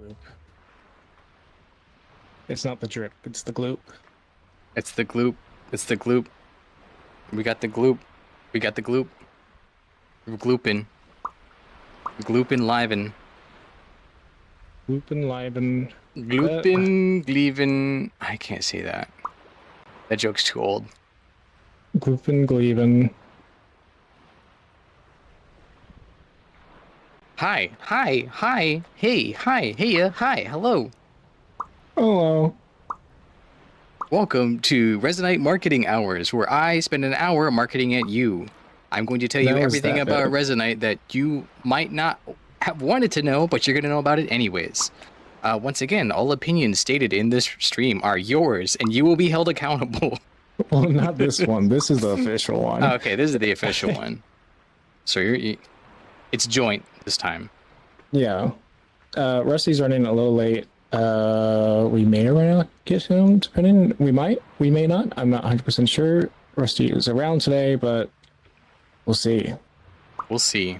Gloop. It's not the drip, it's the gloop. It's the gloop. It's the gloop. We got the gloop. We got the gloop. We're glooping. Glooping liven. Gloopin' Liben. Glooping, gleevin. I can't say that. That joke's too old. Gloopin' Gleven. Hi, hi, hi, hey, hi, hey, hi, hello. Hello. Welcome to Resonite Marketing Hours, where I spend an hour marketing at you. I'm going to tell you Now is everything that about bad? Resonite that you might not have wanted to know, but you're going to know about it anyways. Once again, all opinions stated in this stream are yours, and you will be held accountable. Well, not this one. This is the official one. Okay, this is the official one. So it's joint this time. Yeah. Rusty's running a little late. We may or may not get him, depending. We might. We may not. I'm not 100% sure. Rusty is around today, but we'll see. We'll see.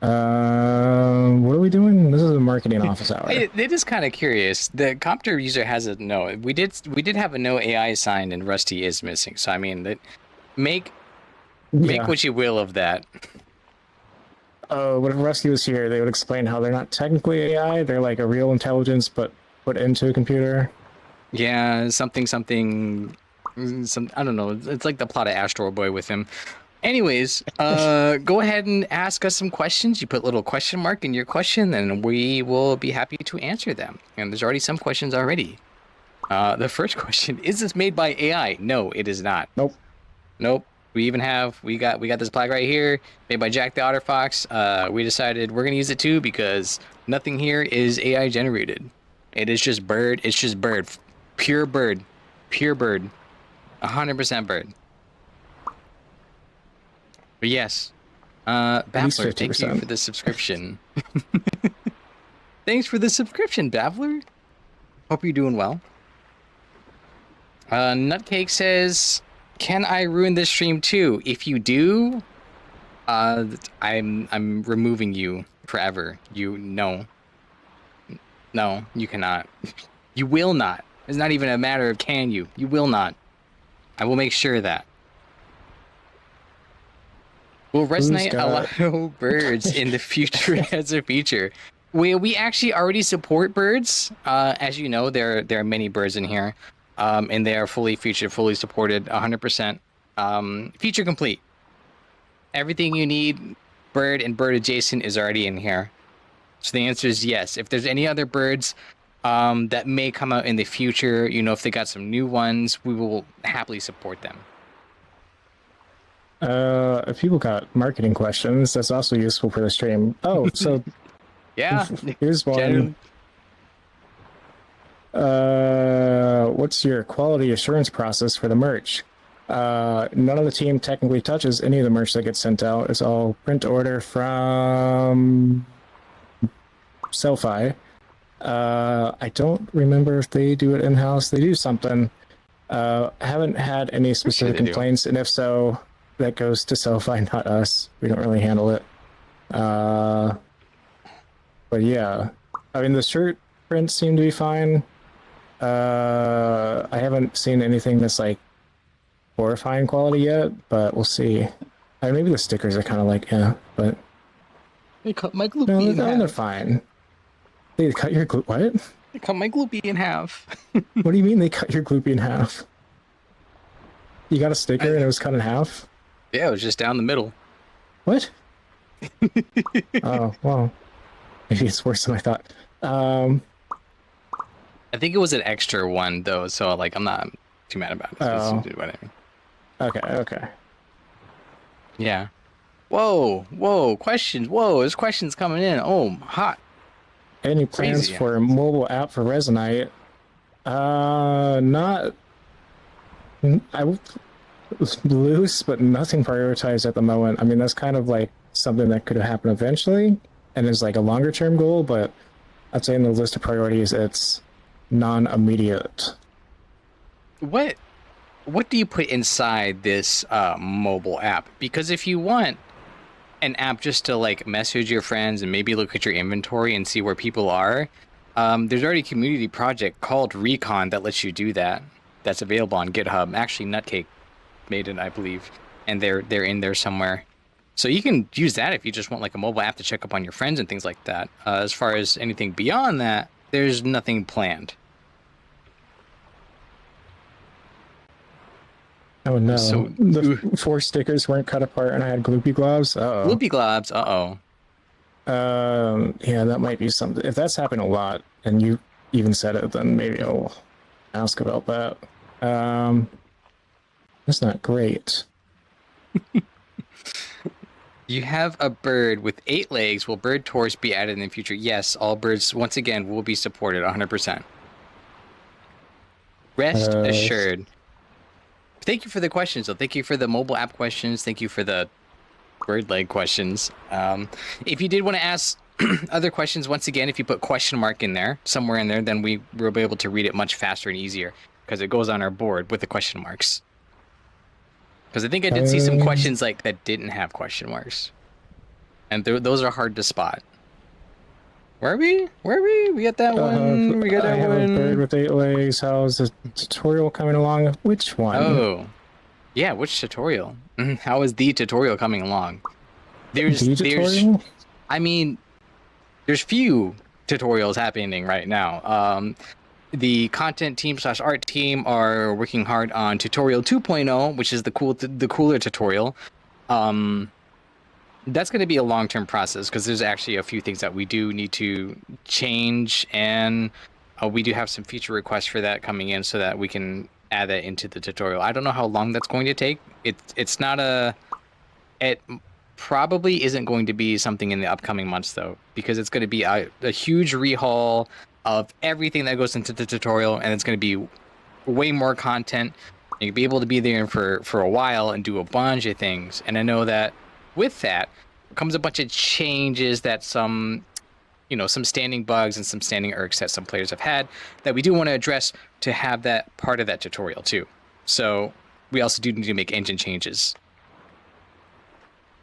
What are we doing? This is a marketing office hour. It is kind of curious. The copter user has a no. We did have a no AI signed, and Rusty is missing. So I mean, make what you will of that. What if Rusty was here? They would explain how they're not technically AI. They're like a real intelligence, but put into a computer. Yeah, something. I don't know. It's like the plot of Astro Boy with him. Anyways, go ahead and ask us some questions. You put a little question mark in your question, and we will be happy to answer them. And there's already some questions already. The first question: is this made by AI? No, it is not. Nope. We got this plaque right here, made by Jack the Otter Fox. We decided we're gonna use it too because nothing here is AI generated. It is just bird. It's just bird, pure bird, 100% bird. But yes, Baffler, thank you for the subscription. Thanks for the subscription, Baffler. Hope you're doing well. Nutcake says, "Can I ruin this stream too? If you do, I'm removing you forever. No, you cannot. You will not. It's not even a matter of can you. You will not. I will make sure of that." Will Resonite allow birds in the future as a feature? We actually already support birds. As you know, there are many birds in here, and they are fully featured, fully supported, 100%. Feature complete. Everything you need, bird and bird adjacent, is already in here. So the answer is yes. If there's any other birds that may come out in the future, if they got some new ones, we will happily support them. If people got marketing questions, that's also useful for the stream. Oh, so yeah, here's one. What's your quality assurance process for the merch? None of the team technically touches any of the merch that gets sent out. It's all print order from Selfie. I don't remember if they do it in-house. They do something. Haven't had any specific complaints, and if so, that goes to Selfie, not us. We don't really handle it. But yeah, I mean, the shirt prints seem to be fine. I haven't seen anything that's like horrifying quality yet, but we'll see. Maybe the stickers are kind of like, yeah, but they cut my gloopy in half. They're fine. They cut your what? They cut my gloopy in half. What do you mean they cut your gloopy in half? You got a sticker and it was cut in half? Yeah, it was just down the middle. What? Oh, well. Maybe it's worse than I thought. I think it was an extra one, though, so, I'm not too mad about it. Oh. Whatever. Okay. Yeah. Whoa, questions. Whoa, there's questions coming in. Oh, hot. Any plans for a mobile app for Resonite? Not... I loose, but nothing prioritized at the moment. I mean, that's kind of like something that could happen eventually, and is like a longer term goal, but I'd say in the list of priorities, it's non-immediate. What do you put inside this mobile app? Because if you want an app just to like message your friends and maybe look at your inventory and see where people are, there's already a community project called Recon that lets you do that. That's available on GitHub. Actually, Nutcake made it, I believe, and they're in there somewhere. So you can use that if you just want like a mobile app to check up on your friends and things like that. As far as anything beyond that, there's nothing planned. Oh no! So the 4 stickers weren't cut apart, and I had gloopy globs. Gloopy globs. Yeah, that might be something. If that's happened a lot, and you even said it, then maybe I'll ask about that. That's not great. You have a bird with 8 legs. Will bird tours be added in the future? Yes, all birds, once again, will be supported 100%. Rest assured. Thank you for the questions, though. Thank you for the mobile app questions. Thank you for the bird leg questions. If you did want to ask other questions, once again, if you put question mark in there, somewhere in there, then we will be able to read it much faster and easier because it goes on our board with the question marks. Because I think I did see some questions like that didn't have question marks. And those are hard to spot. Where are we? We got that one. We got that one. I have a bird with 8 legs. How's the tutorial coming along? Which one? Oh. Yeah, which tutorial? How is the tutorial coming along? There's few tutorials happening right now. The content team / art team are working hard on tutorial 2.0, which is the cooler tutorial. That's going to be a long-term process because there's actually a few things that we do need to change, and we do have some feature requests for that coming in so that we can add that into the tutorial. I don't know how long that's going to take. It probably isn't going to be something in the upcoming months though, because it's going to be a huge rehaul of everything that goes into the tutorial, and it's going to be way more content. You'll be able to be there for a while and do a bunch of things. And I know that with that comes a bunch of changes that some standing bugs and some standing irks that some players have had that we do want to address to have that part of that tutorial too. So we also do need to make engine changes.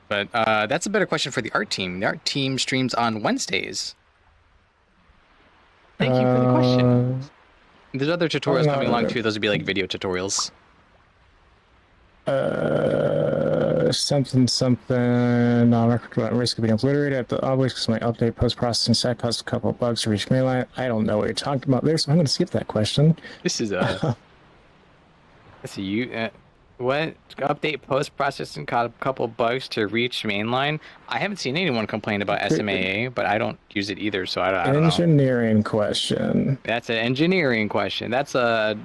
But that's a better question for the art team. The art team streams on Wednesdays. Thank you for the question. There's other tutorials coming along too. Those would be like video tutorials. Something. Non-record risk of being obliterated at the object because my update post-processing set caused a couple of bugs to reach mainline. I don't know what you're talking about there, so I'm going to skip that question. This is a. Let's see, what update post-processing caused a couple of bugs to reach mainline? I haven't seen anyone complain about SMAA, but I don't use it either, so I don't know. Engineering question. That's an engineering question. That's a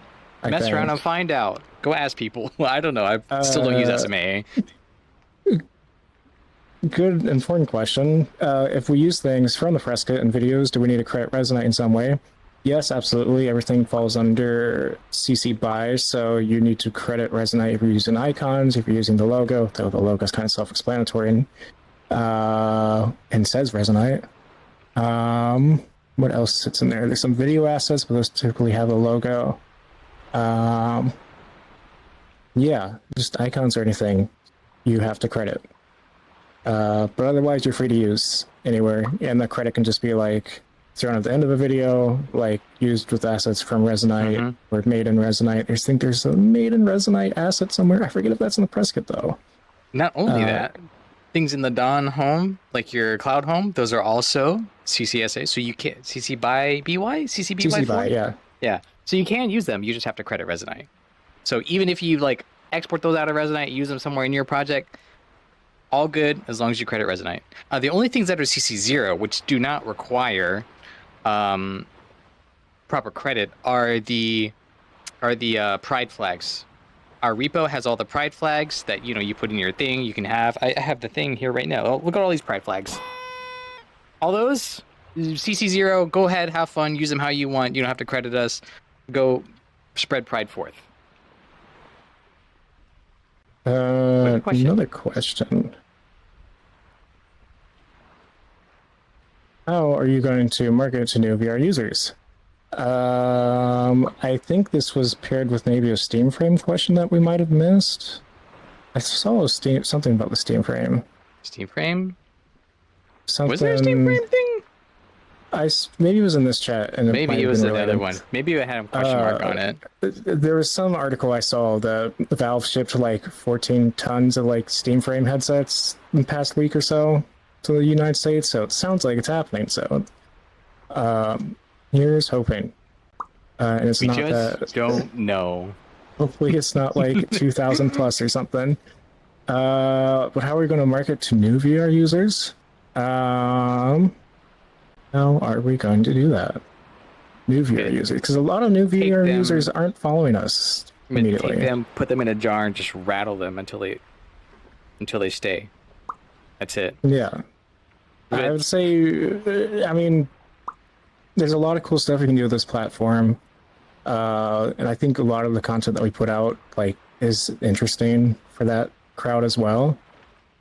mess around and find out. Go ask people. I don't know. I still don't use SMAA. Good, important question. If we use things from the Fresca in videos, do we need to credit Resonite in some way? Yes, absolutely. Everything falls under CC BY, so you need to credit Resonite if you're using icons, if you're using the logo, though the logo is kind of self-explanatory and says Resonite. What else sits in there? There's some video assets, but those typically have a logo. Yeah, just icons or anything you have to credit. But otherwise, you're free to use anywhere, and the credit can just be like thrown at the end of a video, like used with assets from Resonite or made in Resonite. I think there's a made in Resonite asset somewhere. I forget if that's in the press kit though. Not only that, things in the Dawn home, like your cloud home, those are also CCSA. So you can't CC by BY, CC BY, yeah. So you can use them. You just have to credit Resonite. So even if you like export those out of Resonite, use them somewhere in your project, all good as long as you credit Resonite. The only things that are CC0, which do not require proper credit, are the pride flags. Our repo has all the pride flags that you put in your thing. You can have. I have the thing here right now. Oh, look at all these pride flags. All those CC0. Go ahead, have fun, use them how you want. You don't have to credit us. Go spread pride forth. Another question. How are you going to market to new VR users? I think this was paired with maybe a Steam frame question that we might have missed. I saw something about the Steam frame. Steam frame? Something. Was there a Steam frame thing? Maybe it was in this chat, and Maybe it was another one. Maybe it had a question mark on it. There was some article I saw that Valve shipped like 14 tons of like Steam frame headsets in the past week or so to the United States. So it sounds like it's happening. So here's hoping. And it's We not just that. don't know. Hopefully, it's not like 2,000 plus or something. But how are we going to market to new VR users? How are we going to do that? New VR users, because a lot of new VR users aren't following us immediately. Take them, put them in a jar, and just rattle them until they stay. That's it. Yeah, I would say. I mean, there's a lot of cool stuff you can do with this platform, and I think a lot of the content that we put out is interesting for that crowd as well.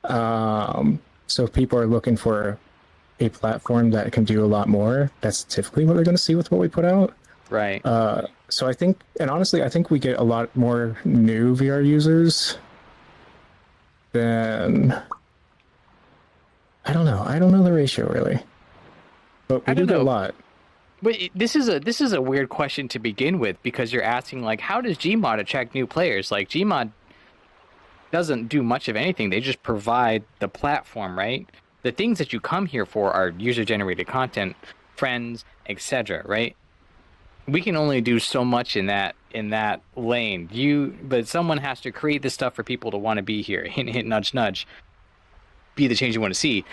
So if people are looking for a platform that can do a lot more, that's typically what they're going to see with what we put out. Right. So I think, and honestly, I think we get a lot more new VR users than, I don't know the ratio really, but we do get a lot. But this is a weird question to begin with, because you're asking like, how does Gmod attract new players? Like, Gmod doesn't do much of anything. They just provide the platform, right? The things that you come here for are user-generated content, friends, etc., right? We can only do so much in that lane. But someone has to create this stuff for people to want to be here. Hint, hint, nudge, nudge. Be the change you want to see.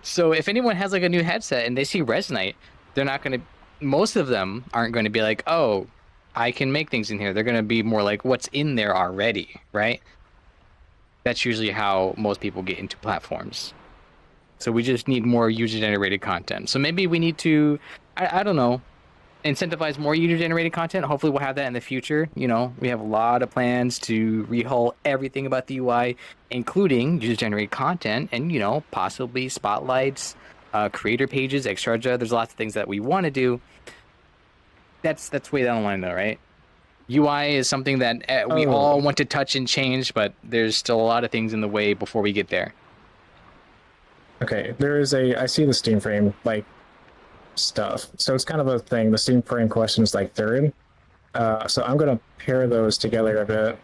So if anyone has like a new headset and they see Resonite, they're not going to. Most of them aren't going to be like, oh, I can make things in here. They're going to be more like, what's in there already, right? That's usually how most people get into platforms. So we just need more user-generated content. So maybe we need to, I don't know, incentivize more user-generated content. Hopefully we'll have that in the future. You know, we have a lot of plans to rehaul everything about the UI, including user-generated content and, you know, possibly spotlights, creator pages, etc. There's lots of things that we want to do. That's way down the line though, right? UI is something that we all want to touch and change, but there's still a lot of things in the way before we get there. Okay, I see the Steam frame stuff. So it's kind of a thing. The Steam frame question is like third. So I'm gonna pair those together a bit.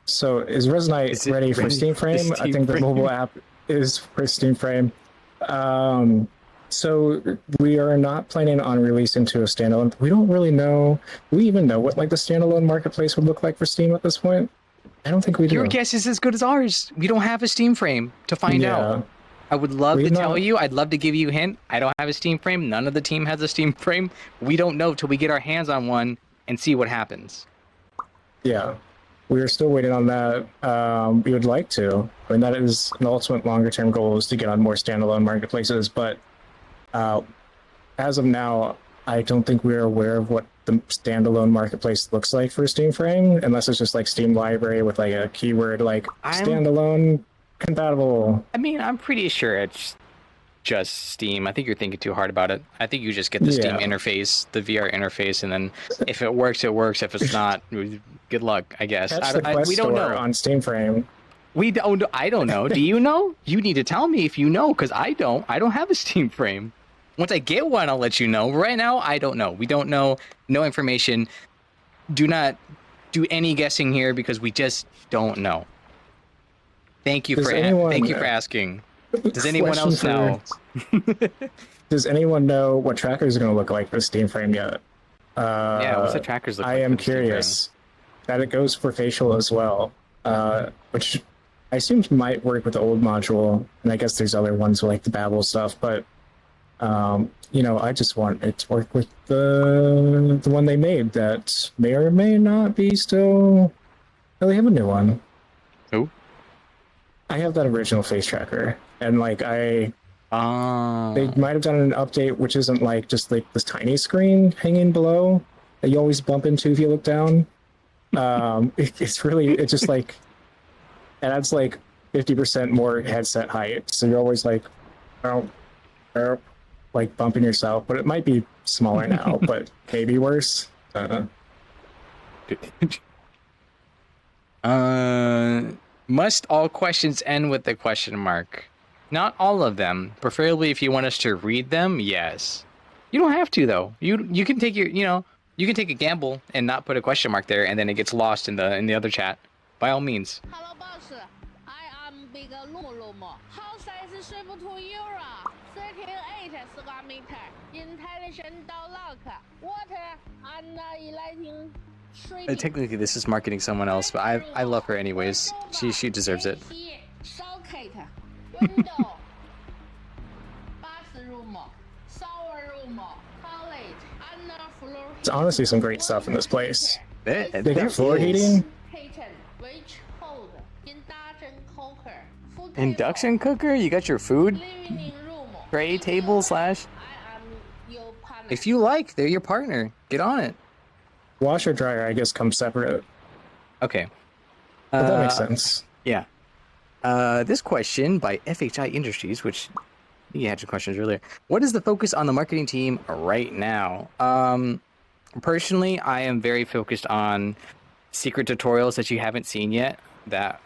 So is Resonite ready for Steam frame? I think the mobile app is for Steam frame. So we are not planning on releasing to a standalone. We don't really know. Do we even know what the standalone marketplace would look like for Steam at this point? I don't think we do. Your guess is as good as ours. We don't have a Steam frame to find out. I would love to tell you. I'd love to give you a hint. I don't have a Steam frame. None of the team has a Steam frame. We don't know till we get our hands on one and see what happens. Yeah. We are still waiting on that. We would like to. I mean, that is an ultimate longer-term goal, is to get on more standalone marketplaces, but as of now, I don't think we're aware of what the standalone marketplace looks like for Steam frame, unless it's just like Steam library with a keyword like standalone compatible. I mean, I'm pretty sure it's just Steam. I think you're thinking too hard about it. I think you just get the Steam interface, the VR interface, and then if it works, it works. If it's not, good luck, I guess. We don't know on Steam frame. We don't. I don't know. Do you know? You need to tell me if you know, because I don't. I don't have a Steam frame. Once I get one, I'll let you know. Right now, I don't know. We don't know. No information. Do not do any guessing here, because we just don't know. Thank you for asking. Does anyone else know? Does anyone know what trackers are going to look like for the Steam frame yet? What's the trackers look like? I am curious. That it goes for facial as well, which I assume might work with the old module, and I guess there's other ones like the Babel stuff, but I just want it to work with the one they made that may or may not be still. Oh, they have a new one. Who? I have that original face tracker, and they might have done an update which isn't just this tiny screen hanging below that you always bump into if you look down. It's just it adds 50% more headset height, so you're always bumping yourself, but it might be smaller now, but maybe worse. Must all questions end with the question mark? Not all of them. Preferably if you want us to read them, yes. You don't have to though. You can take you can take a gamble and not put a question mark there, and then it gets lost in the other chat. By all means. Hello, boss. I am big Lumo. How size is shape to Euro? 38 square meter. Intelligent lock. Water and lighting. Technically, this is marketing someone else, but I love her anyways. She deserves it. Socket. Window. Bathroom. Shower room. Toilet. And floor. It's honestly some great stuff in this place. They got floor heating. Kitchen, which hold induction cooker. Food Induction cooker? You got your food living room. tray table slash. I am your partner. If you like, they're your partner. Get on it. Washer dryer, I guess, comes separate. Okay. But that makes sense. Yeah. This question by FHI Industries, which you had some questions earlier. What is the focus on the marketing team right now? Personally, I am very focused on secret tutorials that you haven't seen yet that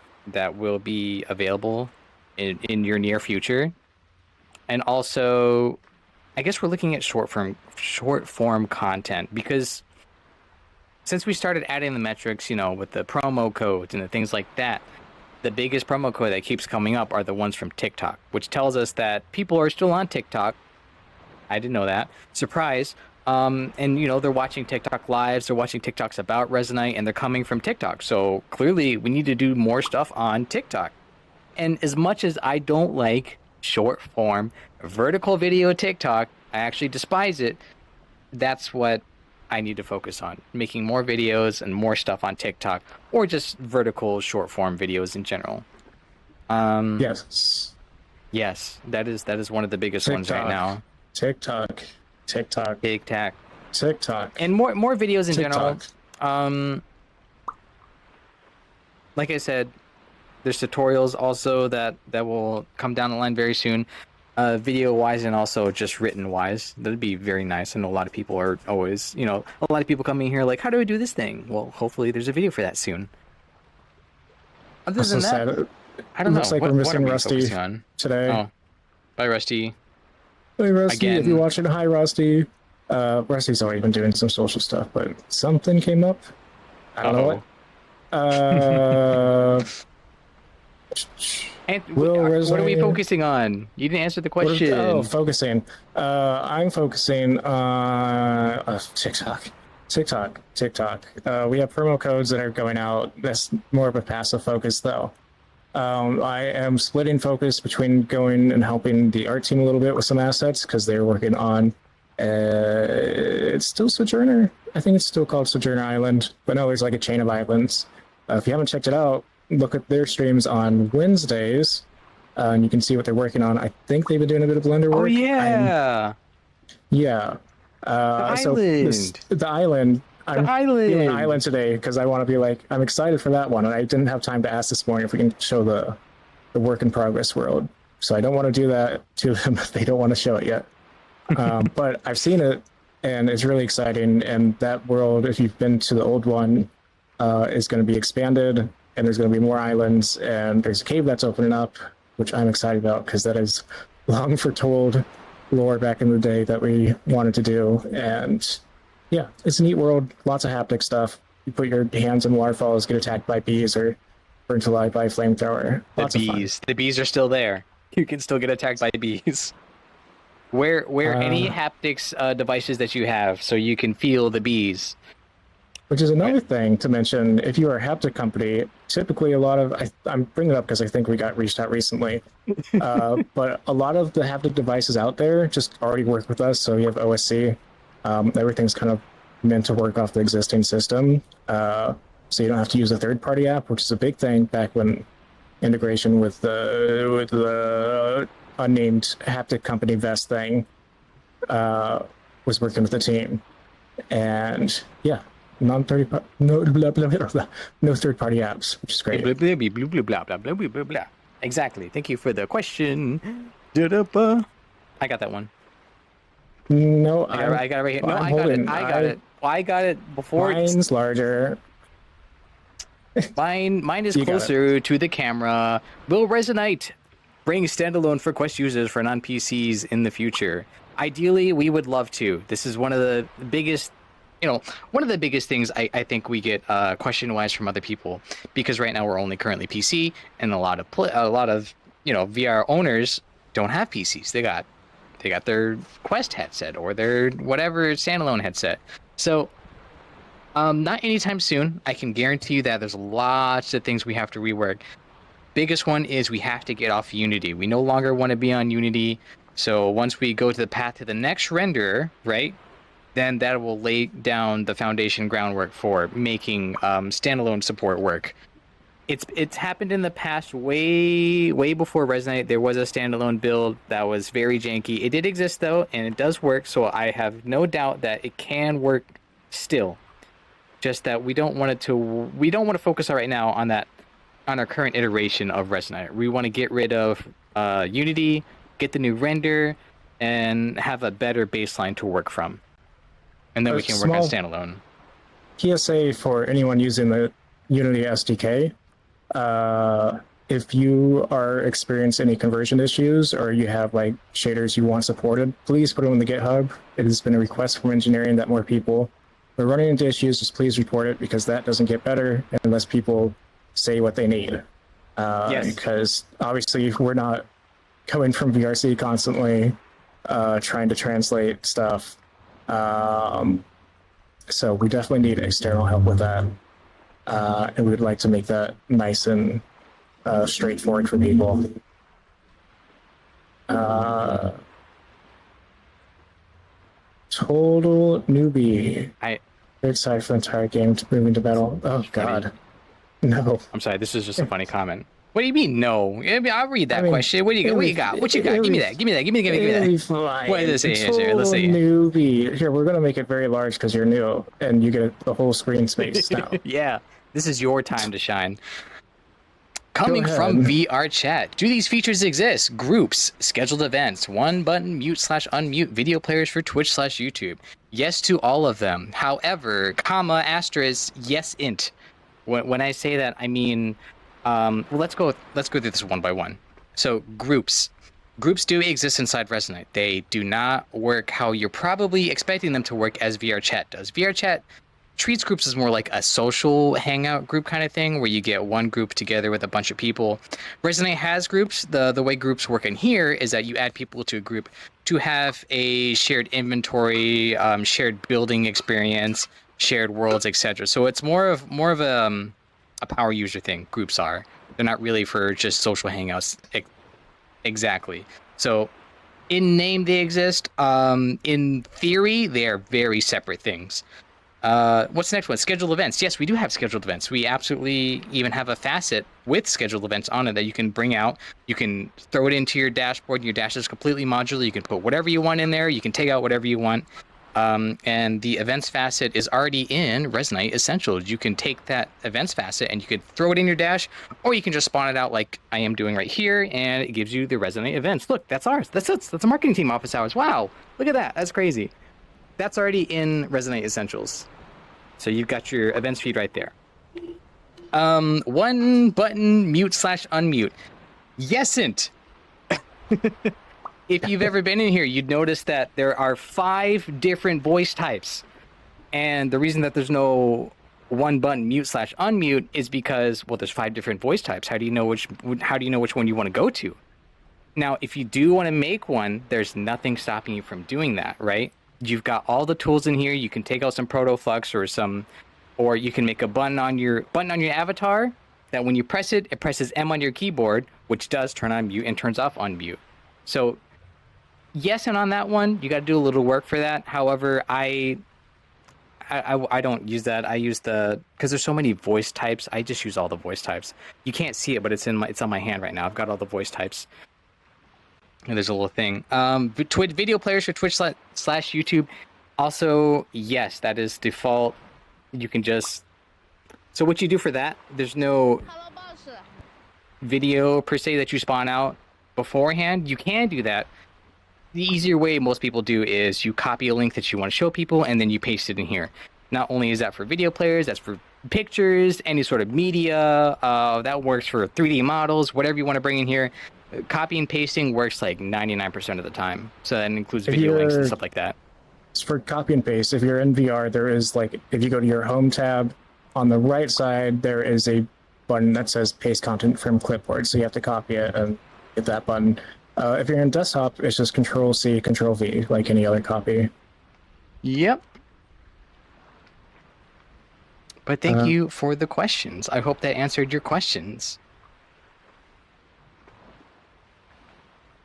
will be available in your near future. And also, I guess we're looking at short form content, because since we started adding the metrics, with the promo codes and the things like that, the biggest promo code that keeps coming up are the ones from TikTok, which tells us that people are still on TikTok. I didn't know that. Surprise. And they're watching TikTok lives, they're watching TikToks about Resonite, and they're coming from TikTok. So clearly we need to do more stuff on TikTok. And as much as I don't like short form vertical video TikTok, I actually despise it. That's what I need to focus on, making more videos and more stuff on TikTok, or just vertical short form videos in general. Yes, that is one of the biggest ones right now. TikTok, and more videos in TikTok. general. Like I said, there's tutorials also that will come down the line very soon. Video wise and also just written wise. That'd be very nice. I know a lot of people are always, a lot of people coming here like, how do I do this thing? Well, hopefully there's a video for that soon. Other than that, sad. I don't know. Looks like what we're missing are we Rusty focusing on today. Oh, bye, Rusty. Hey, Rusty, Again. if you're watching, hi, Rusty. Rusty's already been doing some social stuff, but something came up. I don't know what. And Will what are we Resonate- focusing on? You didn't answer the question. Focusing. I'm focusing on TikTok. We have promo codes that are going out. That's more of a passive focus, though. I am splitting focus between going and helping the art team a little bit with some assets, because they're working on it's still Sojourner. I think it's still called Sojourner Island, but no, there's like a chain of islands. If you haven't checked it out, look at their streams on Wednesdays, and you can see what they're working on. I think they've been doing a bit of Blender work. Oh yeah. Yeah. The island. I'm feeling island today because I want to be like, I'm excited for that one, and I didn't have time to ask this morning if we can show the work in progress world. So I don't want to do that to them if they don't want to show it yet. But I've seen it, and it's really exciting. And that world, if you've been to the old one, is going to be expanded, and there's going to be more islands, and there's a cave that's opening up, which I'm excited about because that is long foretold lore back in the day that we wanted to do. And yeah, it's a neat world, lots of haptic stuff. You put your hands in waterfalls, get attacked by bees, or burnt alive by a flamethrower. The bees are still there. You can still get attacked by bees. Wear any haptics devices that you have so you can feel the bees. Which is another thing to mention. If you are a haptic company, typically a lot of, I'm bringing it up because I think we got reached out recently, but a lot of the haptic devices out there just already work with us. So you have OSC. Everything's kind of meant to work off the existing system. So you don't have to use a third-party app, which is a big thing back when integration with the unnamed haptic company Vest thing was working with the team. And yeah, no third-party apps, which is great. Blah, blah, blah, blah, blah, blah, blah, blah, blah. Exactly. Thank you for the question. I got that one. No, I got it right here. No, I'm I got holding- it. I got it. Well, I got it before. Mine's larger. Mine is You got it. closer to the camera. Will Resonite bring standalone for Quest users for non-PCs in the future? Ideally, we would love to. This is one of the biggest, one of the biggest things I think we get question-wise from other people, because right now we're only currently PC, and a lot of VR owners don't have PCs. They got their Quest headset or their whatever standalone headset. So not anytime soon. I can guarantee you that there's lots of things we have to rework. Biggest one is we have to get off Unity. We no longer want to be on Unity. So once we go to the path to the next renderer, right, then that will lay down the foundation groundwork for making standalone support work. It's happened in the past, way before Resonite. There was a standalone build that was very janky. It did exist though, and it does work. So I have no doubt that it can work still. Just that we don't want to focus right now on our current iteration of Resonite. We want to get rid of Unity, get the new render, and have a better baseline to work from. And then we can work on standalone. PSA for anyone using the Unity SDK. If you are experiencing any conversion issues or you have like shaders you want supported, please put them in the GitHub. It has been a request from engineering that more people are running into issues. Just please report it, because that doesn't get better unless people say what they need. Yes. Because obviously we're not coming from VRC constantly trying to translate stuff. So we definitely need external help with that. And we'd like to make that nice and straightforward for people. Total newbie. Third side for the entire game to moving to battle. Oh God, no. I'm sorry. This is just a funny comment. What do you mean no? I'll read that question. What do you got? What you got? Give me that. Give me that. Give me that. What does it say here? Let's see. Newbie. Here, we're gonna make it very large because you're new and you get the whole screen space now. Yeah, this is your time to shine. Coming from VR chat. Do these features exist? Groups, scheduled events, one button mute/unmute video players for Twitch/YouTube. Yes to all of them. However, asterisk, yes int. When I say that, I mean, well, let's go through this one by one. So groups do exist inside Resonite. They do not work how you're probably expecting them to work as VR chat does. VR chat treats groups as more like a social hangout group kind of thing, where you get one group together with a bunch of people. Resonite has groups. The way groups work in here is that you add people to a group to have a shared inventory, shared building experience, shared worlds, etc. So it's more of a power user thing. Groups are. They're not really for just social hangouts. Exactly. So in name they exist. In theory, they are very separate things. What's the next one? Scheduled events. Yes, we do have scheduled events. We absolutely even have a facet with scheduled events on it that you can bring out. You can throw it into your dashboard. Your dash is completely modular. You can put whatever you want in there. You can take out whatever you want. And the events facet is already in Resonite Essentials. You can take that events facet and you can throw it in your dash, or you can just spawn it out like I am doing right here, and it gives you the Resonite events. Look, that's ours. That's a marketing team office hours. Wow, look at that. That's crazy. That's already in Resonite Essentials. So you've got your events feed right there. One button mute/unmute. Yesn't. If you've ever been in here, you'd notice that there are 5 different voice types. And the reason that there's no one button mute/unmute is because, well, there's 5 different voice types. How do you know which one you want to go to? Now, if you do want to make one, there's nothing stopping you from doing that, right? You've got all the tools in here. You can take out some protoflux or you can make a button on your avatar that when you press it, it presses M on your keyboard, which does turn on mute and turns off unmute. So yes, and on that one, you got to do a little work for that. However, I don't use that. I use because there's so many voice types. I just use all the voice types. You can't see it, but it's on my hand right now. I've got all the voice types. And there's a little thing. Video players for Twitch/YouTube. Also, yes, that is default. You can just. So what you do for that? There's no video per se that you spawn out beforehand. You can do that. The easier way most people do is you copy a link that you want to show people, and then you paste it in here. Not only is that for video players, that's for pictures, any sort of media. That works for 3D models, whatever you want to bring in here. Copy and pasting works like 99% of the time. So that includes video links and stuff like that. For copy and paste, if you're in VR, there is like, if you go to your home tab, on the right side, there is a button that says paste content from clipboard. So you have to copy it and hit that button. If you're in desktop, it's just Control-C, Control-V, like any other copy. Yep. But thank you for the questions. I hope that answered your questions.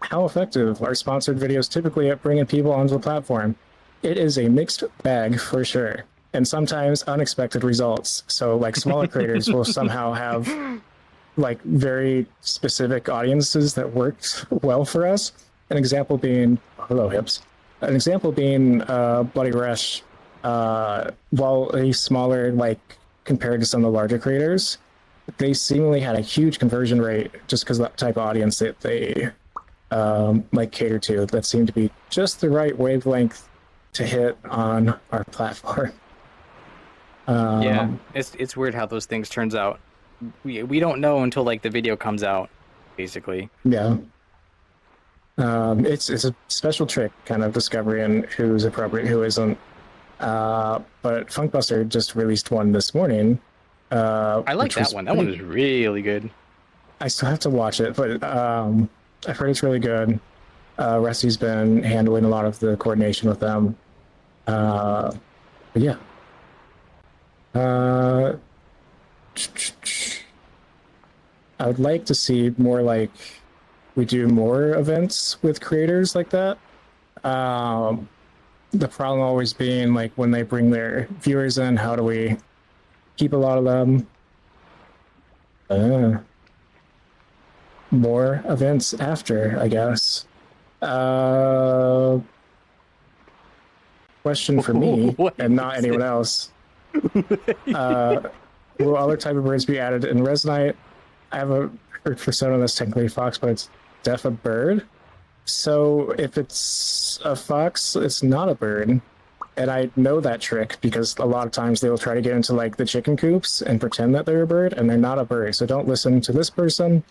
How effective are sponsored videos typically at bringing people onto the platform? It is a mixed bag for sure, and sometimes unexpected results. So like smaller creators will somehow have like very specific audiences that worked well for us. An example being, hello hips. An example being Bloody Rush. While a smaller, like compared to some of the larger creators, they seemingly had a huge conversion rate just because of that type of audience that they like cater to. That seemed to be just the right wavelength to hit on our platform. Yeah, it's weird how those things turns out. We don't know until like the video comes out, basically. Yeah. It's a special trick, kind of discovering who's appropriate, who isn't. But Funkbuster just released one this morning. I like that one. That one is really good. I still have to watch it, but I've heard it's really good. Rusty's been handling a lot of the coordination with them. But yeah. I would like to see more like we do more events with creators like that. The problem always being like when they bring their viewers in, how do we keep a lot of them? More events after, I guess. Question for me and not anyone else. Will other type of birds be added in Resonite? I have a persona that's technically a fox, but it's deaf a bird. So if it's a fox, it's not a bird. And I know that trick because a lot of times they will try to get into like the chicken coops and pretend that they're a bird, and they're not a bird. So don't listen to this person.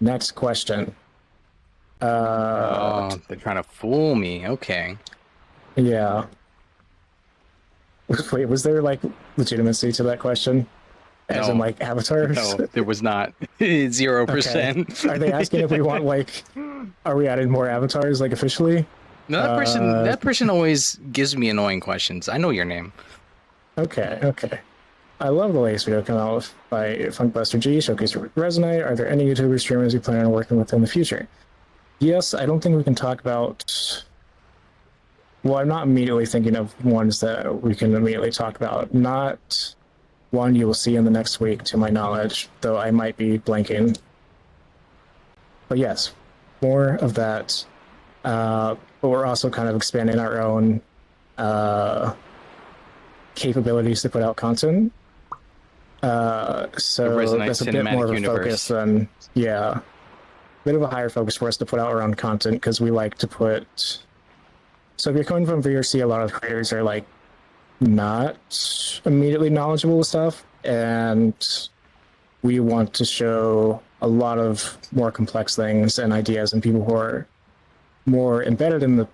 Next question. They're trying to fool me. Okay. Yeah. Wait, was there like legitimacy to that question? As in like avatars? No, there was not. 0%. Okay. Are they asking if we want like, are we adding more avatars like officially? No, that person always gives me annoying questions. I know your name. Okay. I love the latest video coming out by Funkbuster G, Showcase Resonite. Are there any YouTuber streamers you plan on working with in the future? Yes, I don't think we can talk about... Well, I'm not immediately thinking of ones that we can immediately talk about. Not one you will see in the next week, to my knowledge, though I might be blanking. But yes, more of that. But we're also kind of expanding our own capabilities to put out content. So that's a bit more of a focus than, yeah, a bit of a higher focus for us to put out our own content because we like to put... So if you're coming from VRC, a lot of creators are like not immediately knowledgeable with stuff, and we want to show a lot of more complex things and ideas, and people who are more embedded in the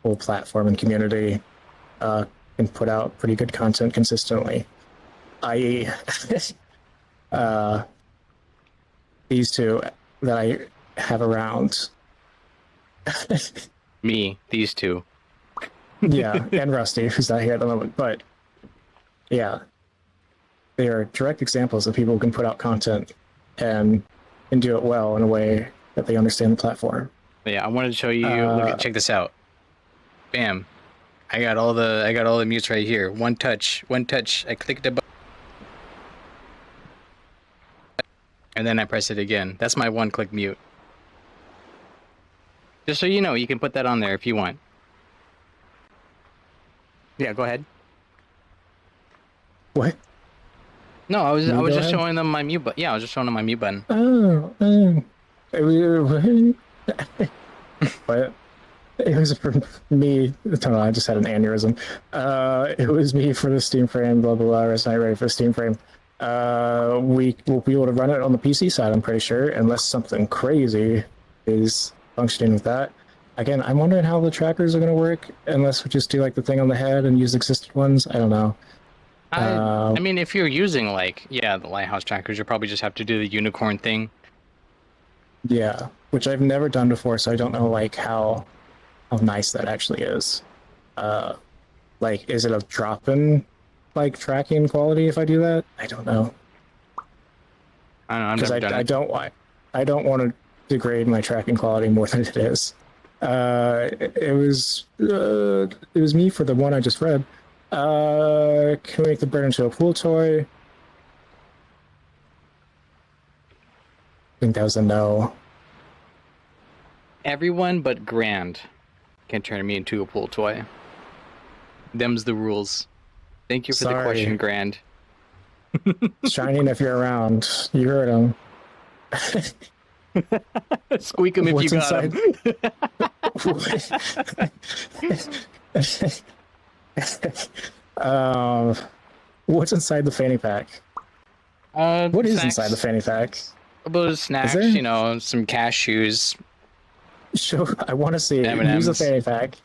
whole platform and community can put out pretty good content consistently. I.e., these two that I have around. Me, these two. Yeah, and Rusty, who's not here at the moment. But yeah, they are direct examples of people who can put out content and do it well in a way that they understand the platform. Yeah, I wanted to show you. Check this out. Bam! I got all the mutes right here. One touch. I clicked the button, and then I press it again. That's my one-click mute. Just so you know, you can put that on there if you want. Yeah, go ahead. What? No, I was just showing them my mute button. Yeah, I was just showing them my mute button. What? It was for me. I don't know, I just had an aneurysm. It was me for the Steam frame. Blah blah blah. It's not ready for the Steam frame. We will be able to run it on the PC side. I'm pretty sure, unless something crazy is functioning with that. Again, I'm wondering how the trackers are going to work. Unless we just do like the thing on the head and use existing ones. I don't know. I mean, if you're using like the lighthouse trackers, you probably just have to do the unicorn thing. Yeah, which I've never done before, so I don't know like how nice that actually is. Like, is it a drop-in like tracking quality if I do that? I don't know. I don't know. I've never done it. I don't want to degrade my tracking quality more than it is. It was me for the one I just read. Can we make the bird into a pool toy? I think that was a no. Everyone but Grand can turn me into a pool toy. Them's the rules. Thank you for the question, Grand. Shining, if you're around, you heard him. Squeak him if you got him. What's inside the fanny pack? What is inside the fanny pack? About snacks, you know, some cashews. Show. I want to see it. M&Ms. Use the fanny pack.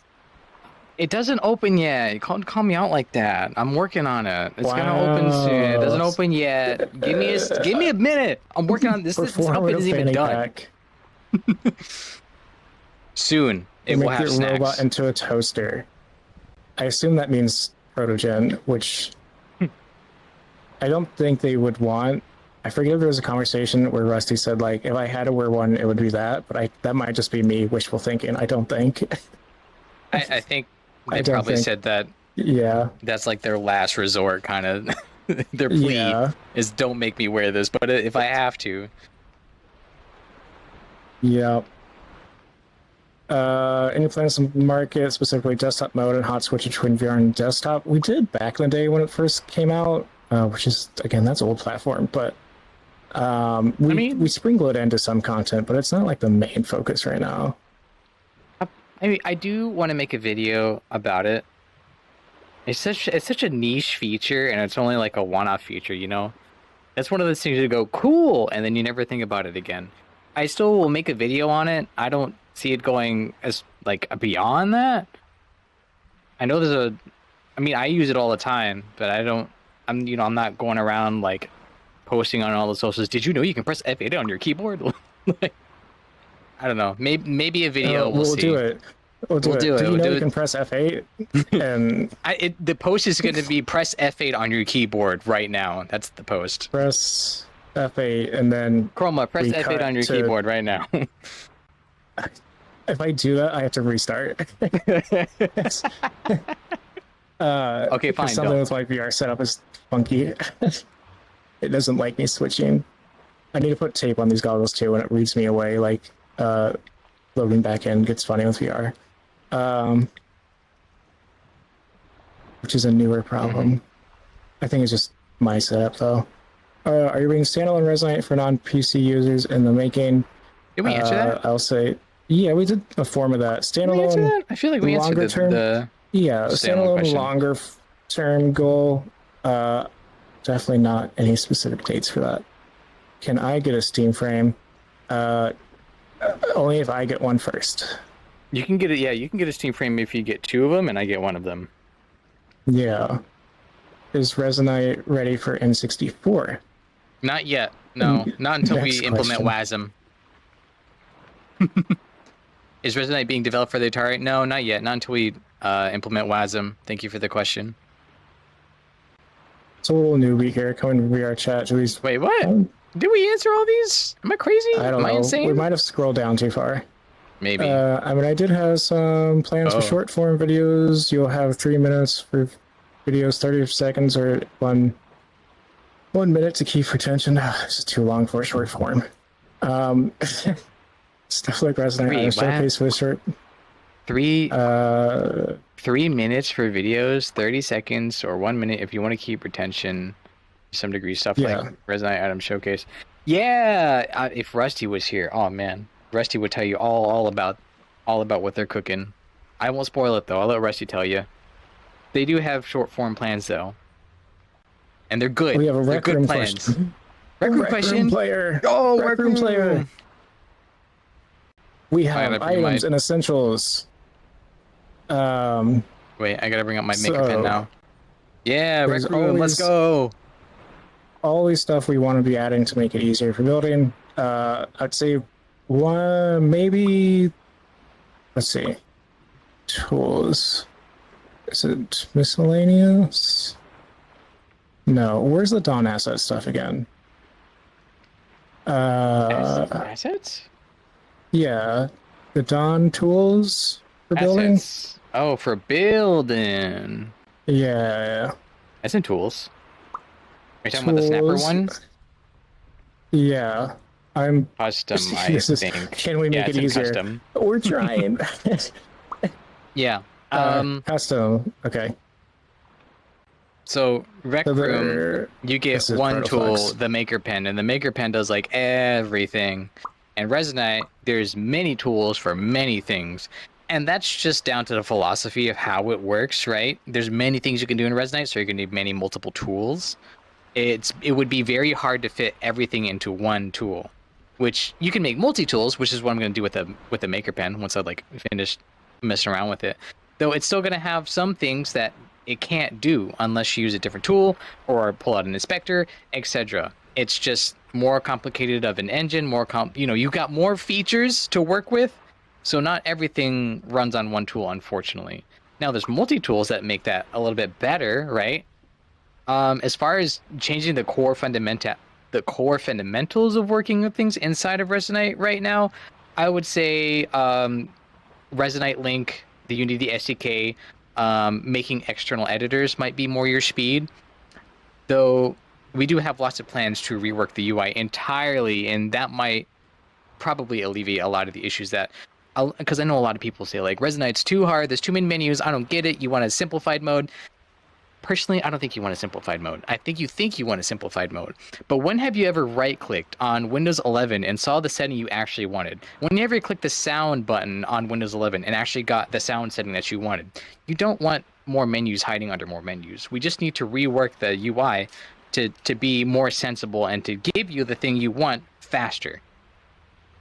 It doesn't open yet. You can't call me out like that. I'm working on it. It's gonna open soon. It doesn't open yet. Give me a minute. I'm working on this. This outfit isn't even done. Soon it will have snacks. Make your robot into a toaster. I assume that means protogen, which I don't think they would want. I forget if there was a conversation where Rusty said, like, if I had to wear one, it would be that. But that might just be me wishful thinking. I don't think. I think they probably said that. Yeah. That's like their last resort, kind of. Their plea is, don't make me wear this. But if I have to. Yeah. Any plans to market specifically desktop mode and hot switch between VR and desktop? We did back in the day when it first came out, which is, again, that's old platform, but we sprinkle it into some content, but it's not like the main focus right now. I mean, I do want to make a video about it. It's such a niche feature, and it's only like a one-off feature, you know? That's one of those things that go, cool, and then you never think about it again. I still will make a video on it. I don't see it going as, like, beyond that. I know I use it all the time, but I'm not going around, like, posting on all the socials. Did you know you can press F8 on your keyboard? I don't know. Maybe a video. We'll see. Do it. We'll do it. Do you know you can press F8? And the post is going to be press F8 on your keyboard right now. That's the post. Press F8 and then Chroma, press F8 on your keyboard right now. If I do that, I have to restart. Okay, fine. Something with my VR setup is funky. It doesn't like me switching. I need to put tape on these goggles too, and it reads me away. Like loading back in gets funny with VR, which is a newer problem. I think it's just my setup though. Are you bringing standalone Resonite for non-PC users in the making? Did we answer that? I'll say, yeah, we did a form of that. Standalone. Did we answer that? I feel like we answered the standalone longer term goal. Definitely not any specific dates for that. Can I get a Steam frame? Only if I get one first. You can get it. Yeah, you can get a Steam frame if you get two of them, and I get one of them. Yeah. Is Resonite ready for N64? Not yet. No, not until we implement WASM. Is Resonite being developed for the Atari? No, not yet. Not until we implement WASM. Thank you for the question. It's a little newbie here coming to VR chat. Wait, what? Did we answer all these? Am I crazy? I don't know. Am I insane? We might have scrolled down too far. Maybe. I did have some plans for short form videos. You'll have 3 minutes for videos, 30 seconds, or 1 minute to keep retention. This is too long for a short form. Stuff like Resonite showcase for the short. 3 minutes for videos, 30 seconds, or 1 minute if you want to keep retention. Some degree stuff like Resonite item showcase. Yeah, if Rusty was here, oh man, Rusty would tell you all about what they're cooking. I won't spoil it though. I'll let Rusty tell you. They do have short form plans though, and they're good. We have a they're rec good room plans. question. Rec room Rec question. room player. Oh, Rec room player. We gotta have bring items and essentials. Wait, I gotta bring up my maker pen now. Yeah, there's rec room. Let's go. Always stuff we want to be adding to make it easier for building. I'd say one, maybe. Let's see. Tools. Is it miscellaneous? No. Where's the Dawn asset stuff again? Assets? Yeah. The Dawn tools for building? Assets. Oh, for building. Yeah. That's in tools. Are you talking about the snapper one? Yeah. I'm Custom, I think. Can we make it easier? Custom. We're trying. Yeah. Custom. Okay. So rec room, you get one tool, the maker pen, and the maker pen does like everything. And Resonite, there's many tools for many things. And that's just down to the philosophy of how it works, right? There's many things you can do in Resonite, so you're gonna need many multiple tools. It would be very hard to fit everything into one tool, which you can make multi-tools, which is what I'm gonna do with the maker pen once I like finish messing around with it. Though it's still gonna have some things that it can't do unless you use a different tool or pull out an inspector, etc. It's just more complicated of an engine, you got more features to work with, so not everything runs on one tool, unfortunately. Now there's multi-tools that make that a little bit better, right? As far as changing the core fundamentals of working with things inside of Resonite right now, I would say Resonite Link, the Unity SDK, making external editors might be more your speed. Though we do have lots of plans to rework the UI entirely, and that might probably alleviate a lot of the issues that, because I know a lot of people say like Resonite's too hard, there's too many menus, I don't get it, you want a simplified mode. Personally, I don't think you want a simplified mode. I think you want a simplified mode. But when have you ever right-clicked on Windows 11 and saw the setting you actually wanted? When you ever clicked the sound button on Windows 11 and actually got the sound setting that you wanted? You don't want more menus hiding under more menus. We just need to rework the UI to be more sensible and to give you the thing you want faster,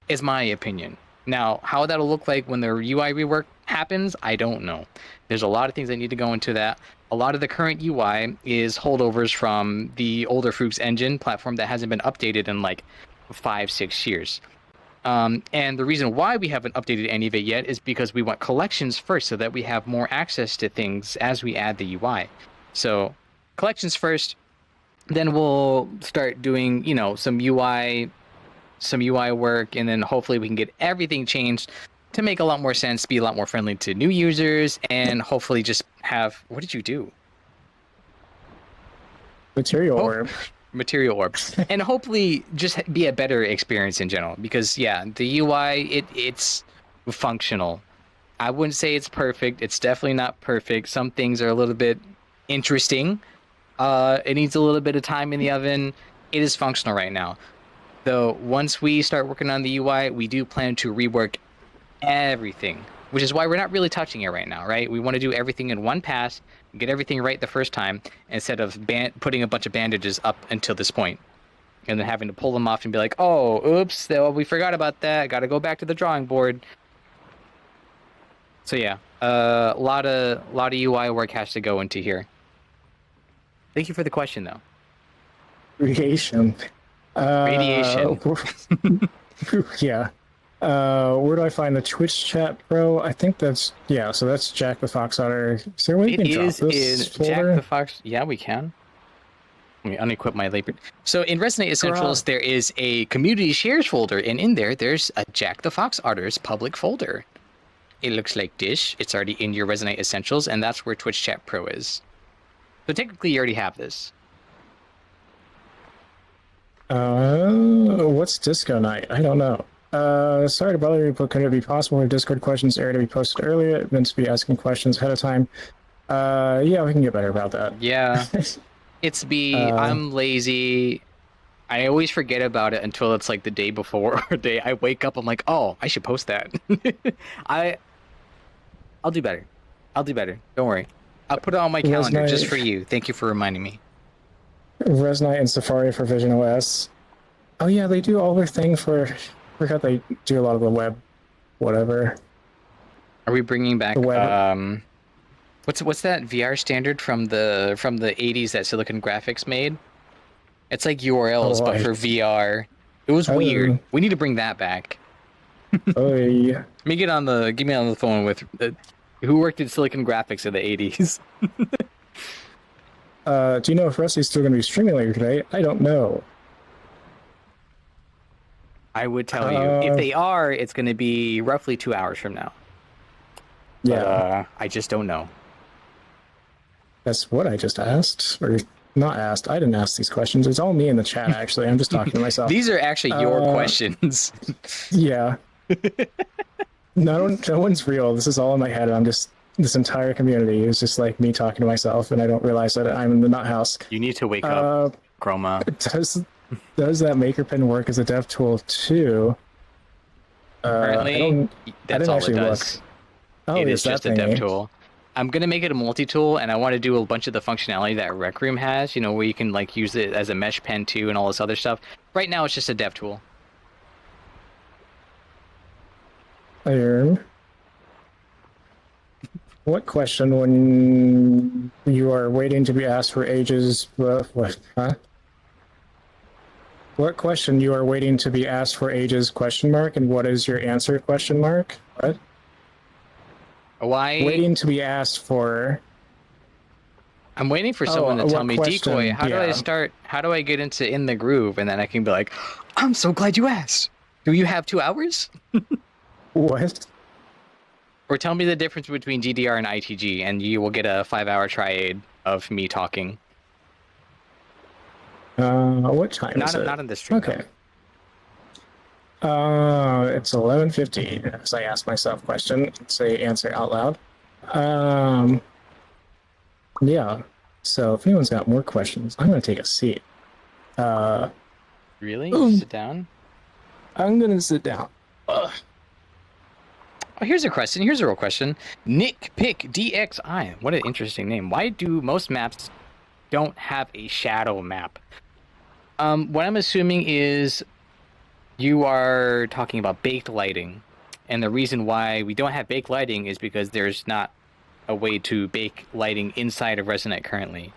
is my opinion. Now, how that'll look like when the UI rework happens, I don't know. There's a lot of things that need to go into that. A lot of the current UI is holdovers from the older Fuchs engine platform that hasn't been updated in like 5-6 years. And the reason why we haven't updated any of it yet is because we want collections first so that we have more access to things as we add the UI. So collections first, then we'll start doing, some UI work, and then hopefully we can get everything changed to make a lot more sense, be a lot more friendly to new users, and hopefully just have... What did you do? Material orb. Material orbs. And hopefully just be a better experience in general. Because, yeah, the UI, it's functional. I wouldn't say it's perfect. It's definitely not perfect. Some things are a little bit interesting. It needs a little bit of time in the oven. It is functional right now. Though, once we start working on the UI, we do plan to rework everything, which is why we're not really touching it right now, right? We want to do everything in one pass, get everything right the first time, instead of putting a bunch of bandages up until this point, and then having to pull them off and be like, oh, oops, we forgot about that, gotta go back to the drawing board. So yeah, a lot of UI work has to go into here. Thank you for the question, though. Radiation. Radiation. Yeah. Where do I find the Twitch chat, bro? I think that's... Yeah, so that's Jack the Fox Otter. Is there a way you can drop this folder? Jack the Fox... Yeah, we can. Let me unequip my labor. So in Resonate Essentials, there is a community shares folder, and in there's a Jack the Fox Otter's public folder. It looks like this. It's already in your Resonate Essentials, and that's where Twitch Chat Pro is. So technically, you already have this. What's Disco Night? I don't know. Sorry to bother you, but could it be possible for Discord questions area to be posted earlier? It meant to be asking questions ahead of time. Yeah, we can get better about that. Yeah. I'm lazy. I always forget about it until it's like the day before or day I wake up. I'm like, oh, I should post that. A I'll do better. Don't worry. I'll put it on my calendar Resonite, just for you. Thank you for reminding me. Resonite and Safari for Vision OS. Oh yeah, they do all their thing for. I forgot they do a lot of the web, whatever. Are we bringing back The web. what's that VR standard from the 80s that Silicon Graphics made? It's like URLs but for VR. It was weird. We need to bring that back. Oh yeah. Get me on the phone with who worked at Silicon Graphics in the 80s. Do you know if Rusty's still going to be streaming later today? I don't know. I would tell you. If they are, it's going to be roughly 2 hours from now. Yeah. But, I just don't know. That's what I just asked. Or not asked. I didn't ask these questions. It's all me in the chat, actually. I'm just talking to myself. These are actually your questions. Yeah. No one's real. This is all in my head. This entire community is just like me talking to myself, and I don't realize that I'm in the nut house. You need to wake up, Chroma. Does that maker pen work as a dev tool too? Apparently, that's all it does. Look. Oh, it is just a dev tool. I'm gonna make it a multi-tool, and I want to do a bunch of the functionality that Rec Room has. You know, where you can like use it as a mesh pen too, and all this other stuff. Right now, it's just a dev tool. Iron. What question when you are waiting to be asked for ages? What? Huh? What question you are waiting to be asked for ages? Question mark. And what is your answer? Question mark. What? Why? Waiting to be asked for. I'm waiting for someone to tell me, question? Decoy, how do I start? How do I get into In the Groove? And then I can be like, I'm so glad you asked. Do you have 2 hours? What? Or tell me the difference between GDR and ITG, and you will get a 5-hour triade of me talking. What time is it? Not in this stream. Okay. It's 11:50. As I ask myself question, say answer out loud. Yeah. So if anyone's got more questions, I'm gonna take a seat. Really? Sit down? I'm gonna sit down. Ugh. Oh, here's a question. Here's a real question. Nick Pick DXI. What an interesting name. Why do most maps don't have a shadow map? What I'm assuming is you are talking about baked lighting. And the reason why we don't have baked lighting is because there's not a way to bake lighting inside of Resonite currently.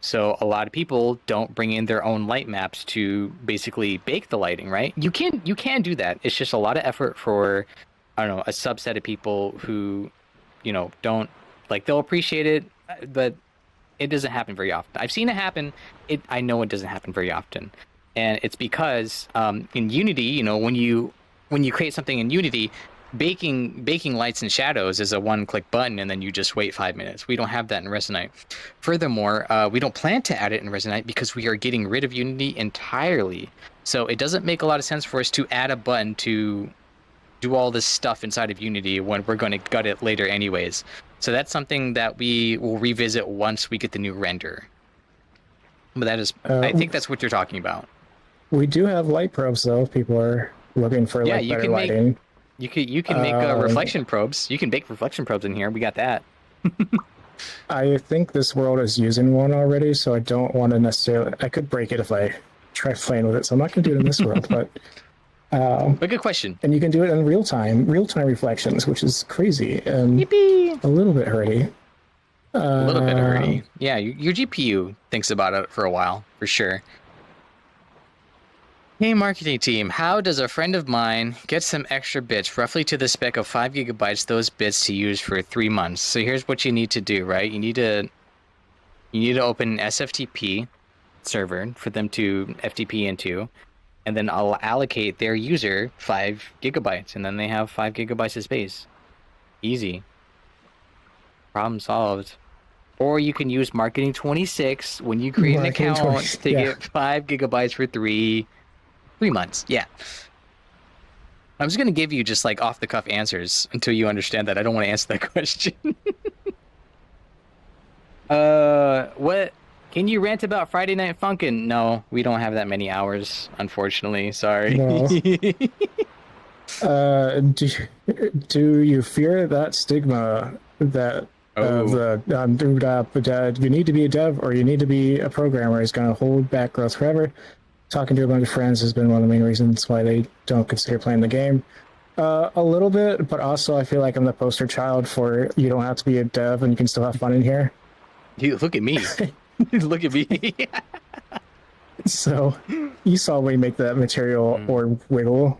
So a lot of people don't bring in their own light maps to basically bake the lighting, right? You can do that. It's just a lot of effort for, I don't know, a subset of people who, you know, don't like, they'll appreciate it, but it doesn't happen very often. I've seen it happen. I know it doesn't happen very often. And it's because in Unity, you know, when you create something in Unity, baking lights and shadows is a one-click button, and then you just wait 5 minutes. We don't have that in Resonite. Furthermore, we don't plan to add it in Resonite because we are getting rid of Unity entirely. So it doesn't make a lot of sense for us to add a button to do all this stuff inside of Unity when we're going to gut it later anyways. So that's something that we will revisit once we get the new render. But that is, I think that's what you're talking about. We do have light probes though. If people are looking for better lighting. You can make reflection probes. You can bake reflection probes in here. We got that. I think this world is using one already, so I don't want to necessarily. I could break it if I try playing with it, so I'm not going to do it in this world. But good question. And you can do it in real time reflections, which is crazy and Yippee! A little bit hurty. A little bit hurty. Yeah, your GPU thinks about it for a while, for sure. Hey marketing team, how does a friend of mine get some extra bits, roughly to the spec of 5 gigabytes, those bits to use for 3 months? So here's what you need to do, right? You need to open an SFTP server for them to FTP into, and then I'll allocate their user 5 gigabytes, and then they have 5 gigabytes of space. Easy. Problem solved. Or you can use Marketing 26 when you create an account to get 5 gigabytes for 3 months. Yeah. I'm just going to give you just like off the cuff answers until you understand that I don't want to answer that question. What? Can you rant about Friday Night Funkin'? No, we don't have that many hours, unfortunately. Sorry. No. Do you fear that stigma that you need to be a dev or you need to be a programmer is going to hold back growth forever? Talking to a bunch of friends has been one of the main reasons why they don't consider playing the game. A little bit, but also I feel like I'm the poster child for you don't have to be a dev and you can still have fun in here. You look at me. Look at me. So you saw me make that material or wiggle.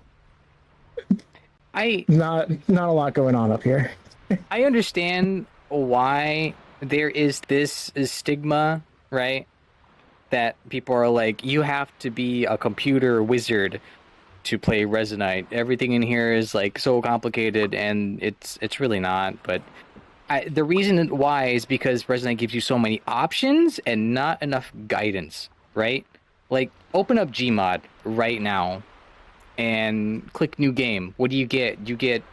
Not a lot going on up here. I understand why there is this stigma, right? That people are like, you have to be a computer wizard to play Resonite. Everything in here is like so complicated, and it's really not. But the reason why is because Resonite gives you so many options and not enough guidance, right? Like, open up Gmod right now and click new game. What do you get? You get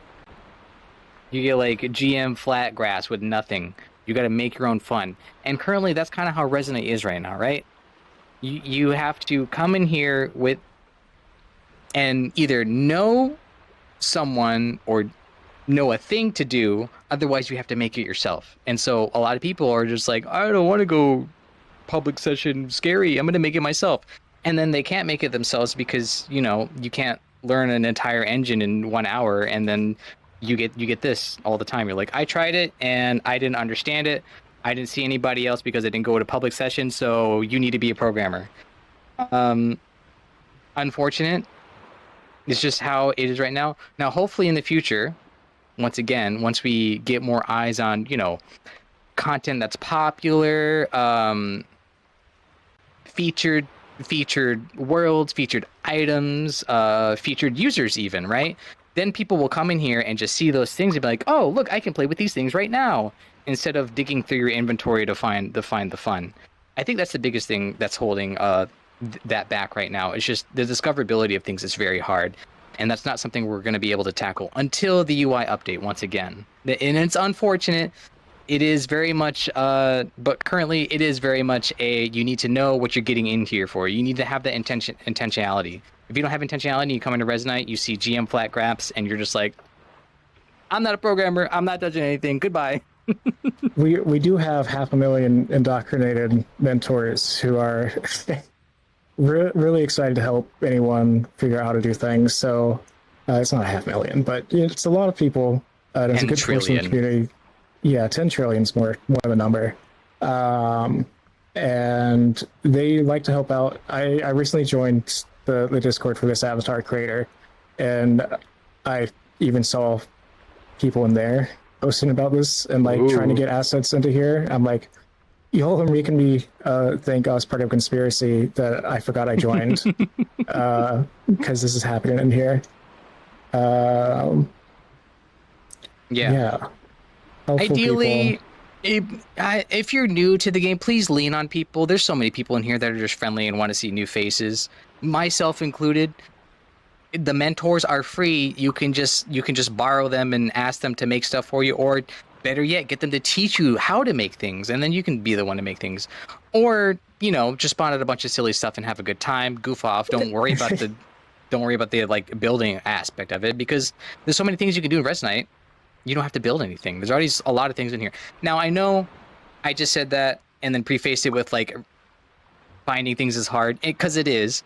like GM flat grass with nothing. You got to make your own fun. And currently that's kind of how Resonite is right now, right? You have to come in here with and either know someone or know a thing to do, otherwise you have to make it yourself. And so a lot of people are just like, I don't want to go public session, scary, I'm going to make it myself. And then they can't make it themselves because, you know, you can't learn an entire engine in 1 hour, and then you get this all the time. You're like, I tried it and I didn't understand it. I didn't see anybody else because I didn't go to public session, so you need to be a programmer. Unfortunate. It's just how it is right now. Now, hopefully in the future, once we get more eyes on, you know, content that's popular, featured worlds, featured items, featured users even, right? Then people will come in here and just see those things and be like, oh, look, I can play with these things right now, instead of digging through your inventory to find the fun. I think that's the biggest thing that's holding that back right now. It's just the discoverability of things is very hard, and that's not something we're going to be able to tackle until the UI update once again. And it's unfortunate. It is very much, but currently it is very much you need to know what you're getting in here for. You need to have that intentionality. If you don't have intentionality, you come into Resonite, you see GM flat graphs, and you're just like, I'm not a programmer, I'm not touching anything, goodbye. We do have 500,000 indoctrinated mentors who are really excited to help anyone figure out how to do things. So it's not 500,000, but it's a lot of people. There's a good portion of the community. Yeah, 10 trillion is more of a number. And they like to help out. I recently joined the Discord for this avatar creator, and I even saw people in there posting about this and like trying to get assets into here. I'm like, y'all are making me think I was part of a conspiracy that I forgot I joined because this is happening in here. Yeah. Ideally, if you're new to the game, please lean on people. There's so many people in here that are just friendly and want to see new faces, myself included. The mentors are free. You can just borrow them and ask them to make stuff for you, or better yet, get them to teach you how to make things, and then you can be the one to make things. Or, you know, just spawn out a bunch of silly stuff and have a good time, goof off. Don't worry about the like building aspect of it, because there's so many things you can do in Resonite. You don't have to build anything. There's already a lot of things in here. Now, I know I just said that and then prefaced it with like finding things is hard, because it is.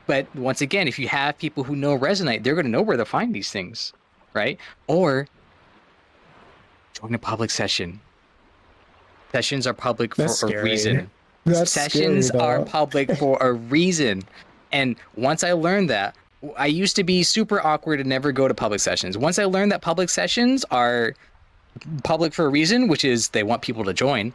But once again, if you have people who know Resonite, they're going to know where to find these things, right? Or join a public session. Sessions are public for a reason. Sessions are public for a reason. And once I learned that, I used to be super awkward and never go to public sessions. Once I learned that public sessions are public for a reason, which is they want people to join,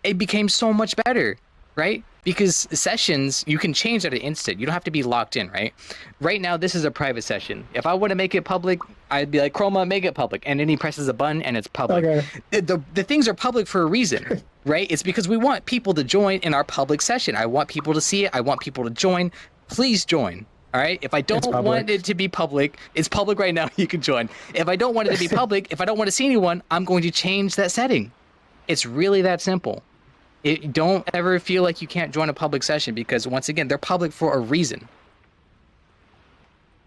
it became so much better, right? Because sessions, you can change that at instant. You don't have to be locked in, right? Right now, this is a private session. If I want to make it public, I'd be like, Chroma, make it public. And then he presses a button and it's public. Okay. The things are public for a reason, right? It's because we want people to join in our public session. I want people to see it. I want people to join. Please join. All right. If I don't want it to be public, it's public right now. You can join. If I don't want it to be public, if I don't want to see anyone, I'm going to change that setting. It's really that simple. Don't ever feel like you can't join a public session, because once again, they're public for a reason.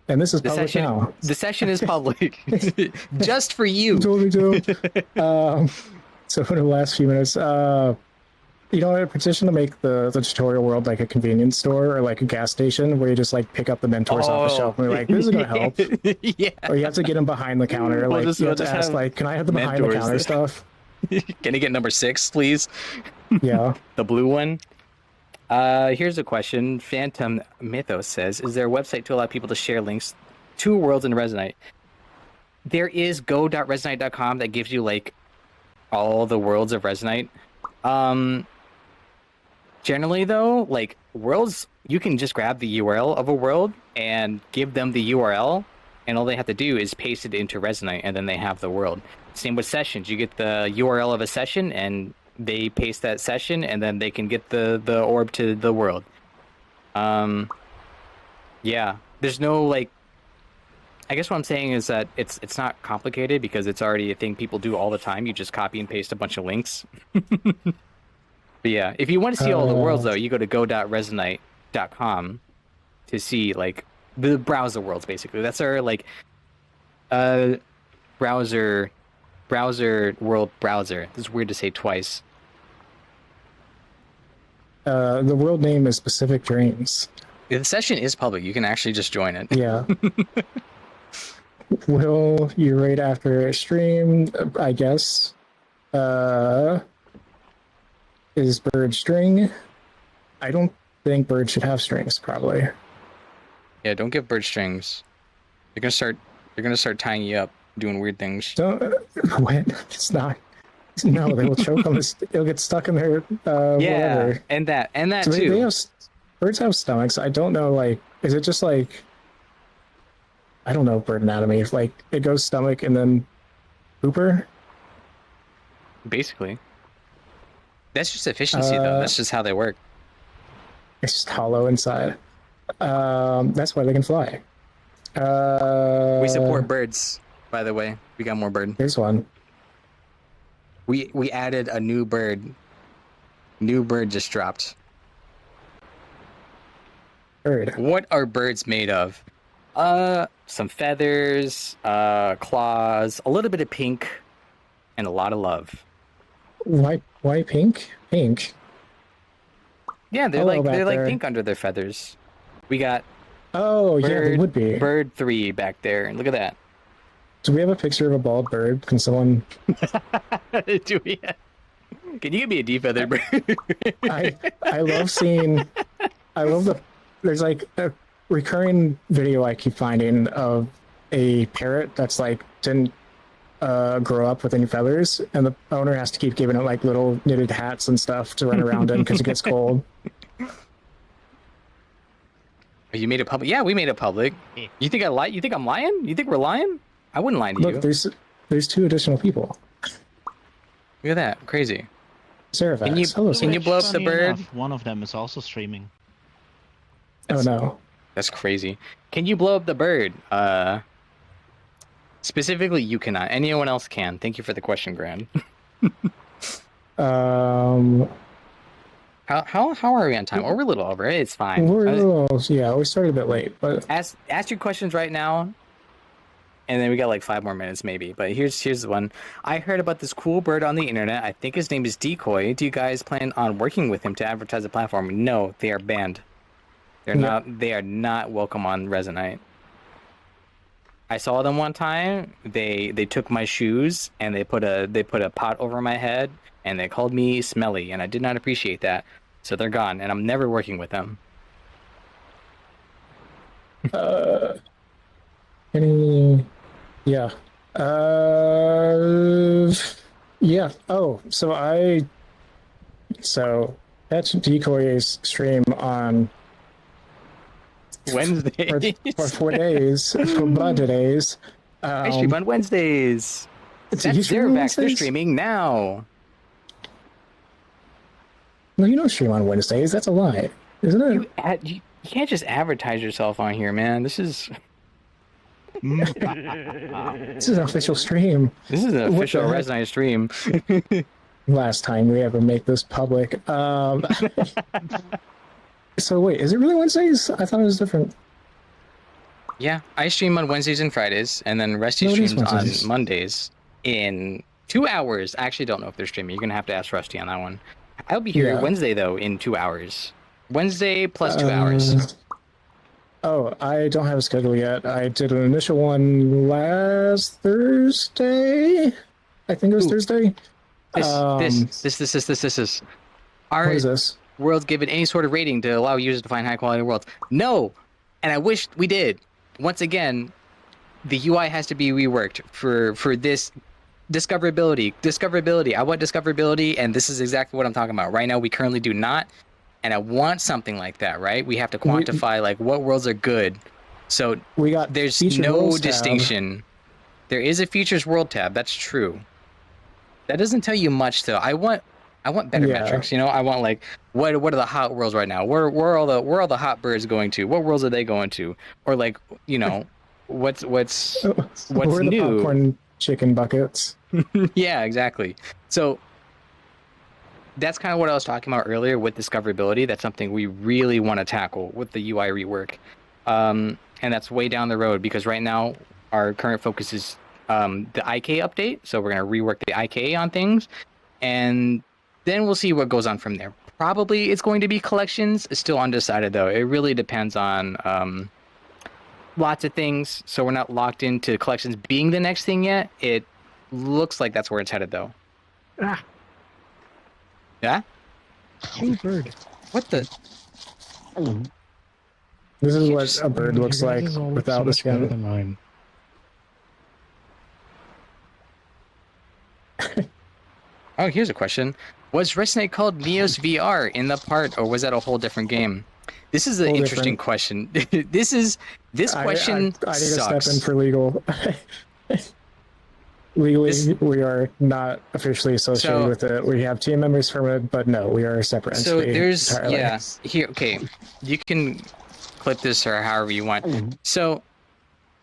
And this is public now. The session is public, just for you. Totally do. So for the last few minutes, a petition to make the tutorial world like a convenience store or like a gas station where you just like pick up the mentors off the shelf and you're like, this is gonna help. Yeah. Or you have to get them behind the counter. We'll Like you have to ask, like, can I have the behind the counter stuff? Can you get number 6, please? Yeah. The blue one. Here's a question. Phantom Mythos says, is there a website to allow people to share links to worlds in Resonite? There is go.resonite.com that gives you like all the worlds of Resonite. Generally though, like worlds, you can just grab the URL of a world and give them the URL, and all they have to do is paste it into Resonite, and then they have the world. Same with sessions. You get the URL of a session and they paste that session, and then they can get the orb to the world. Yeah, there's no like. I guess what I'm saying is that it's not complicated because it's already a thing people do all the time. You just copy and paste a bunch of links. But yeah, if you want to see all the worlds though, you go to go.resonite.com to see like the browser worlds basically. That's our like browser world browser. This is weird to say twice. The world name is Pacific Dreams. The session is public. You can actually just join it. Yeah. Will you rate after a stream? I guess. Is bird string? I don't think bird should have strings. Probably. Yeah, don't give bird strings. They're gonna start tying you up, doing weird things. Don't. What? It's not. No, they will choke on this. It'll get stuck in their. Yeah, whatever. and that So too. they have, birds have stomachs. I don't know. Like, is it just like? I don't know bird anatomy. If like it goes stomach and then pooper. Basically. That's just efficiency, though. That's just how they work. It's just hollow inside. That's why they can fly. We support birds, by the way. We got more bird. Here's one. We added a new bird. New bird just dropped. Bird. What are birds made of? Some feathers, claws, a little bit of pink, and a lot of love. Why pink? Pink. Yeah, they're Hello, like there. pink under their feathers. We got Oh, yeah, they would be. bird 3 back there. Look at that. Do we have a picture of a bald bird? Can someone? Do we? Can you give me a defeathered bird? I love seeing. I love the. There's like a recurring video I keep finding of a parrot that's like didn't grow up with any feathers, and the owner has to keep giving it like little knitted hats and stuff to run around in because it gets cold. You made it public? Yeah, we made it public. You think I lie? You think I'm lying? You think we're lying? I wouldn't lie to you. Look, there's 2 additional people. Look at that, crazy. Seraphax. Can you blow up the Funny bird? enough, one of them is also streaming. Oh no. That's crazy. Can you blow up the bird? Specifically, you cannot. Anyone else can. Thank you for the question, Gran. How are we on time? We're a little over. It's fine. We started a bit late, but Ask your questions right now, and then we got like 5 more minutes maybe. But here's the one. I heard about this cool bird on the internet. I think his name is Decoy. Do you guys plan on working with him to advertise the platform? No, they are banned. They are not welcome on Resonite. I saw them one time. They took my shoes and they put a pot over my head and they called me smelly, and I did not appreciate that. So they're gone, and I'm never working with them. Yeah. Yeah. Oh, so that's Decoy's stream on Wednesdays. for 4 days, for Monday days. I stream on Wednesdays. That's Zervax. They're streaming now. No, you don't stream on Wednesdays. That's a lie, isn't it? You can't just advertise yourself on here, man. This is This is an official stream. This is an official Resonite stream. Last time we ever make this public. So wait, is it really Wednesdays? I thought it was different. Yeah, I stream on Wednesdays and Fridays, and then Rusty No, it is streams on Wednesdays. Mondays in 2 hours. I actually don't know if they're streaming. You're gonna have to ask Rusty on that one. I'll be here Yeah. Wednesday though in 2 hours. Wednesday plus 2 hours. Oh, I don't have a schedule yet. I did an initial one last Thursday. I think it was Thursday. This is. What Are is this? worlds given any sort of rating to allow users to find high quality worlds? No, and I wish we did. Once again, the UI has to be reworked for this discoverability. Discoverability. I want discoverability, and this is exactly what I'm talking about. Right now, we currently do not, and I want something like that. Right? We have to quantify like what worlds are good. So We got there's featured no worlds tab. distinction. There is a features world tab. That's true. That doesn't tell you much, though. I want better Yeah. metrics. You know, I want like what are the hot worlds right now? Where are all the hot birds going to? What worlds are they going to? Or like, you know, what's Where are the new? popcorn chicken buckets? Yeah, exactly. So that's kind of what I was talking about earlier with discoverability. That's something we really want to tackle with the UI rework, and that's way down the road because right now our current focus is the IK update. So we're going to rework the IK on things, and then we'll see what goes on from there. Probably it's going to be collections. It's still undecided though. It really depends on lots of things. So we're not locked into collections being the next thing yet. It looks like that's where it's headed though. Ah, Yeah? hey bird. What the? This is You what just- a bird looks like without the skin. Mine. Oh, here's a question. Was Resonate called Neos VR in the part, or was that a whole different game? This is an Whole interesting different. question. This question I need to step sucks. in for legal. Legally, This- we are not officially associated So- with it. We have team members from it, but no, we are a separate So entity. there's entirely. here. Okay, you can clip this or however you want. So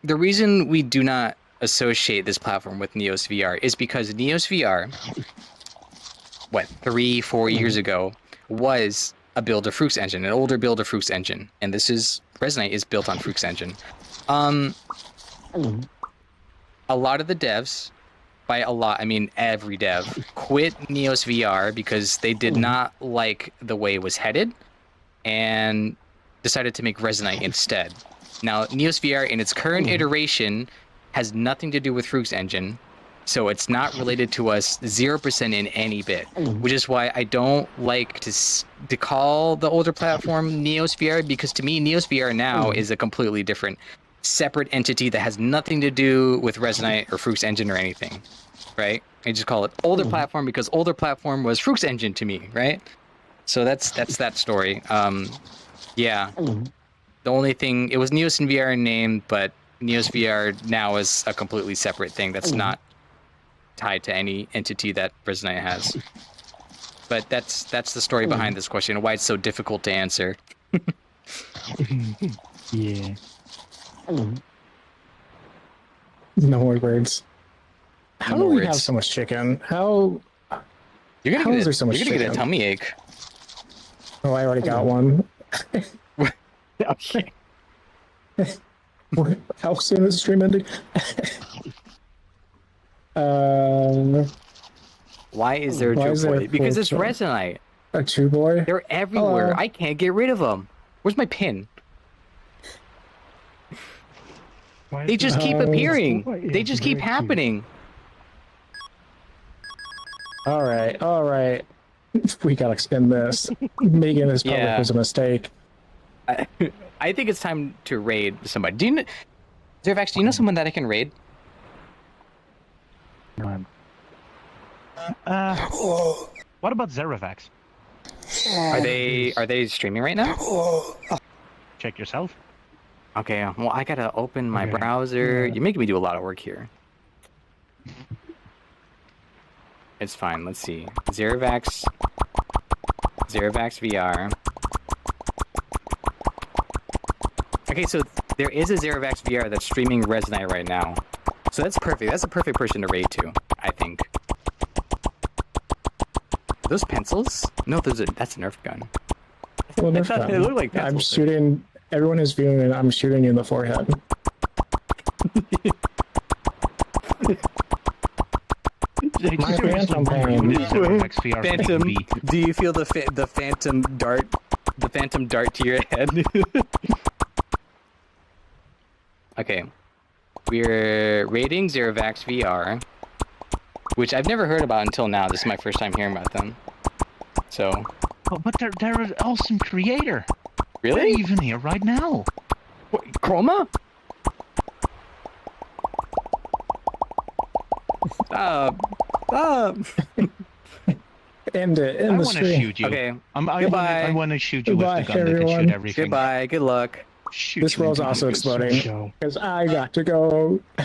the reason we do not associate this platform with Neos VR is because Neos VR, what 3-4 years ago, was a build of Fruits engine, an older build of Fruits engine, and this is Resonite is built on Fruits engine. A lot of the devs, by a lot I mean every dev, quit Neos VR because they did not like the way it was headed, and decided to make Resonite instead. Now, Neos VR in its current iteration has nothing to do with Fruits engine, so it's not related to us 0% in any bit, which is why I don't like to call the older platform Neos VR, because to me, Neos VR now is a completely different, separate entity that has nothing to do with Resonite or Fruits engine or anything, right? I just call it older platform because older platform was Fruits engine to me, right? So that's that story. Yeah. The only thing, it was Neos and VR in name, but Neos VR now is a completely separate thing that's not tied to any entity that Resonite has. But that's the story behind this question and why it's so difficult to answer. Yeah. No more birds. How No do we have words. so much chicken? How? You're How gonna is get there so much you're gonna get a chicken? tummy ache. Oh, I already got one. Okay. How soon is the stream ending? Why is there a Why is there boy? a Because it's boy? Resonite. A two boy? They're everywhere. Hello. I can't get rid of them. Where's my pin? They just keep appearing. They just keep happening. All right. We gotta extend this. Making this public Yeah. was a mistake. I think it's time to raid somebody. Do you know, Zervax, do you know someone that I can raid? What about Zeravax? Are they streaming right now? Check yourself. Okay, well I gotta open my Okay. browser. Yeah. You're making me do a lot of work here. It's fine. Let's see. Zeravax VR. Okay, so there is a Zeravax VR that's streaming Resonite right now. So that's perfect. That's a perfect person to raid to, I think. Are those pencils? No, that's a Nerf gun. Well, I Nerf thought gun. they looked like I'm pencils. shooting. Everyone is viewing, and I'm shooting you in the forehead. My phantom pain. Phantom, do you feel the phantom dart to your head? Okay, we're rating Zerovax VR, which I've never heard about until now. This is my first time hearing about them. So, But they're an awesome creator. They're really? even here right now. What, Chroma? End it. I End the want to stream. shoot you. Okay. I want to shoot you Goodbye, with the gun that can everyone. shoot everything. Goodbye. Good luck. Shoot This you world's into also the exploding show. because I got to go.